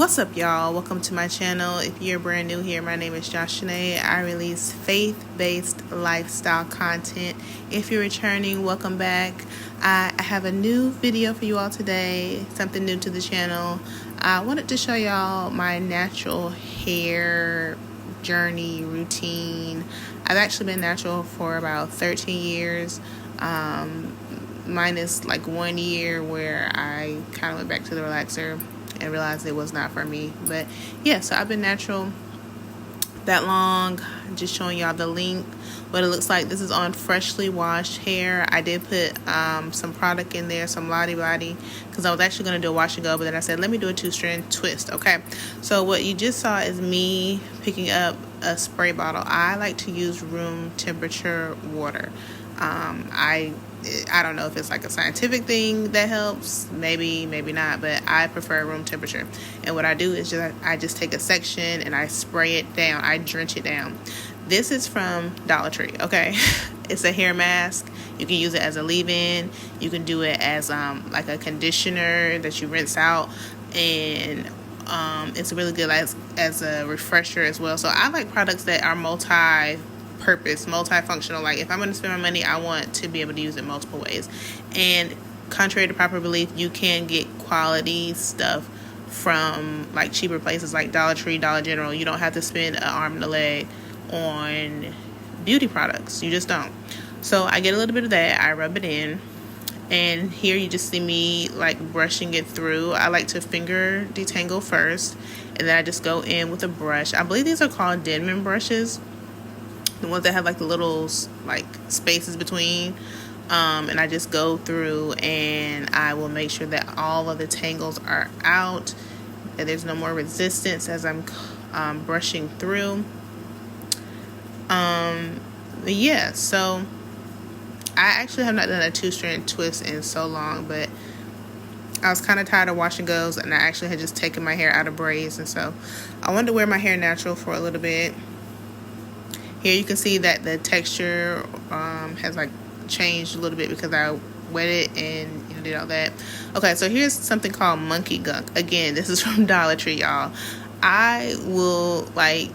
What's up, y'all? Welcome to my channel. If you're brand new here, my name is Joshanae. I release faith-based lifestyle content. If you're returning, welcome back. I have a new video for you all today, something new to the channel. I wanted to show y'all my natural hair journey routine. I've actually been natural for about 13 years. Minus like 1 year where I kind of went back to the relaxer and realized it was not for me. But yeah, so I've been natural that long. Just showing y'all the link, what it looks like. This is on freshly washed hair. I did put some product in there, some Lottie Body, because I was actually going to do a wash and go, but then I said let me do a 2-strand twist. Okay, so what you just saw is me picking up a spray bottle. I like to use room temperature water. I don't know if it's like a scientific thing that helps, maybe not, but I prefer room temperature. And what I do is I just take a section and I spray it down. I drench it down. This is from Dollar Tree, okay? It's a hair mask. You can use it as a leave-in. You can do it as like a conditioner that you rinse out, and it's really good as a refresher as well. So I like products that are multi-purpose, multifunctional. Like if I'm going to spend my money, I want to be able to use it multiple ways. And contrary to popular belief, you can get quality stuff from like cheaper places like Dollar Tree, Dollar General. You don't have to spend an arm and a leg on beauty products. You just don't. So I get a little bit of that. I rub it in. And here you just see me like brushing it through. I like to finger detangle first, and then I just go in with a brush. I believe these are called Denman brushes, the ones that have like the little like spaces between, and I just go through and I will make sure that all of the tangles are out, that there's no more resistance as I'm brushing through. Yeah, so I actually have not done a 2-strand twist in so long, but I was kind of tired of wash and goes, and I actually had just taken my hair out of braids, and so I wanted to wear my hair natural for a little bit. Here you can see that the texture has like changed a little bit because I wet it and did all that. Okay, so here's something called monkey gunk. Again, this is from Dollar Tree, y'all. I will like,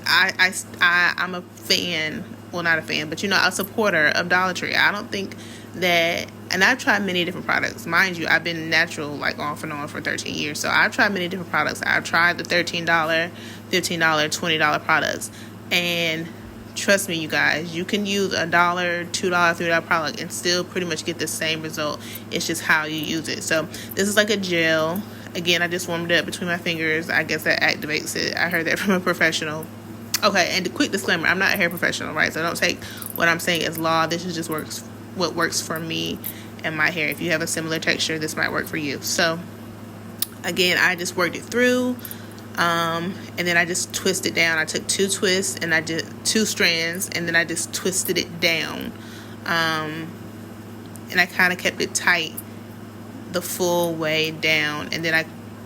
I'm a fan. Well, not a fan, but a supporter of Dollar Tree. I don't think that, and I've tried many different products. Mind you, I've been natural like off and on for 13 years. So I've tried many different products. I've tried the $13, $15, $20 products. And trust me, you guys, you can use $1, $2, $3 product and still pretty much get the same result. It's just how you use it. So this is like a gel. Again, I just warmed it up between my fingers. I guess that activates it. I heard that from a professional. Okay, and a quick disclaimer, I'm not a hair professional, right? So don't take what I'm saying as law. This is just what works for me and my hair. If you have a similar texture, this might work for you. So again, I just worked it through. And then I just twisted down. I took 2 twists and I did 2 strands, and then I just twisted it down. And I kind of kept it tight the full way down, and then I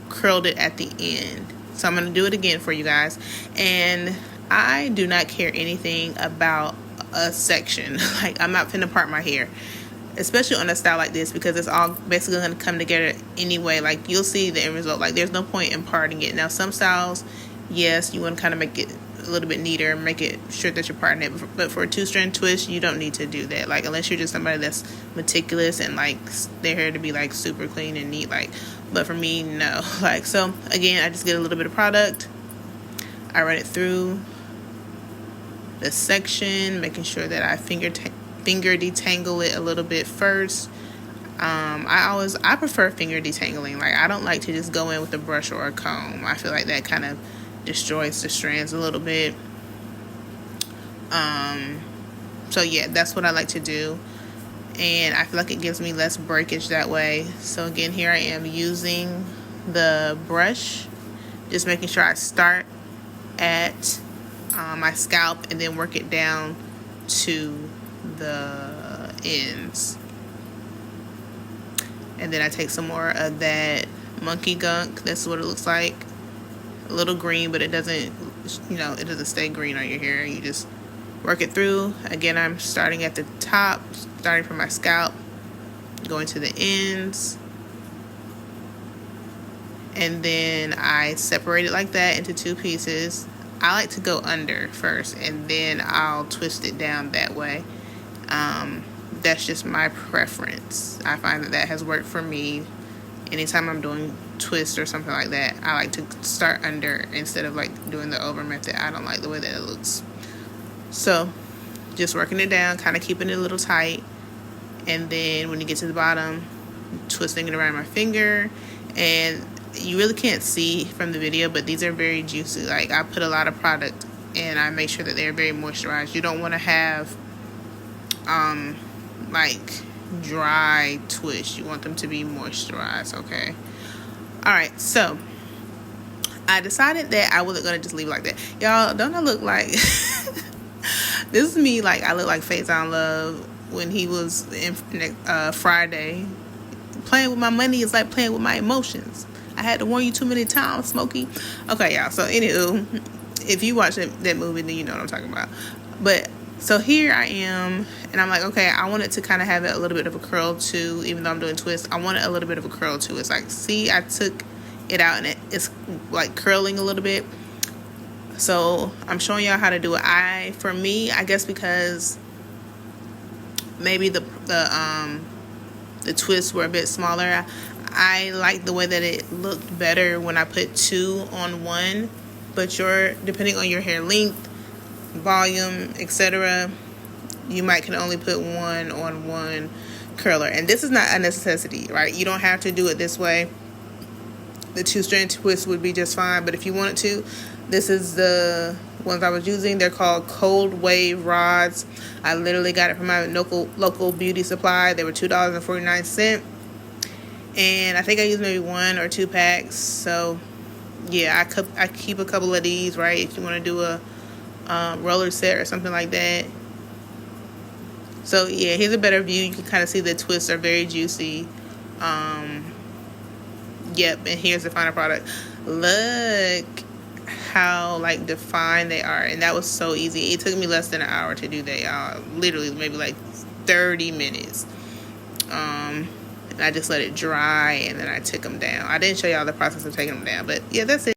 curled it at the end. So I'm going to do it again for you guys. And I do not care anything about a section. Like, I'm not finna part my hair, especially on a style like this, because it's all basically going to come together anyway. Like, you'll see the end result. Like, there's no point in parting it. Now, some styles, yes, you want to kind of make it a little bit neater, make it sure that you're parting it. But for a 2-strand twist, you don't need to do that. Like, unless you're just somebody that's meticulous and like their hair to be like super clean and neat. Like, but for me, no. Like, so again, I just get a little bit of product. I run it through the section, making sure that I finger detangle it a little bit first. I prefer finger detangling. Like, I don't like to just go in with a brush or a comb. I feel like that kind of destroys the strands a little bit. So yeah, that's what I like to do, and I feel like it gives me less breakage that way. So again, here I am using the brush, just making sure I start at my scalp and then work it down to the ends. And then I take some more of that monkey gunk. That's what it looks like. A little green, but it doesn't, it doesn't stay green on your hair. You just work it through. Again, I'm starting at the top, starting from my scalp, going to the ends. and then I separate it like that into 2 pieces. I like to go under first, and then I'll twist it down that way. That's just my preference. I find that has worked for me. Anytime I'm doing twist or something like that, I like to start under instead of like doing the over method. I don't like the way that it looks. So just working it down, kind of keeping it a little tight, and then when you get to the bottom, twisting it around my finger. And you really can't see from the video, but these are very juicy. Like, I put a lot of product and I make sure that they're very moisturized. You don't want to have like dry twist. You want them to be moisturized. Okay, all right, so I decided that I wasn't gonna just leave it like that. Y'all, don't I look like this is me? Like, I look like Faison Love when he was in Friday. Playing with my money is like playing with my emotions. I had to warn you too many times, Smokey. Okay, y'all, so anywho, if you watch that movie, then you know what I'm talking about. But so here I am, and I'm like, okay, I want it to kind of have a little bit of a curl too. Even though I'm doing twist, I want it a little bit of a curl too. It's like, see, I took it out and it's like curling a little bit. So I'm showing y'all how to do it. For me, I guess because maybe the twists were a bit smaller, I like the way that it looked better when I put 2 on one. But depending on your hair length, volume, etc., you might can only put 1 on one curler. And this is not a necessity, right? You don't have to do it this way. The 2 strand twist would be just fine, but if you wanted to, this is the ones I was using. They're called Cold Wave rods. I literally got it from my local beauty supply. They were $2.49, and I think I used maybe 1 or 2 packs. So yeah, I keep a couple of these, right, if you want to do a roller set or something like that. So yeah, here's a better view. You can kind of see the twists are very juicy. Yep, and here's the final product. Look how like defined they are, and that was so easy. It took me less than an hour to do that, y'all. Literally maybe like 30 minutes. And I just let it dry, and then I took them down. I didn't show y'all the process of taking them down, but yeah, that's it.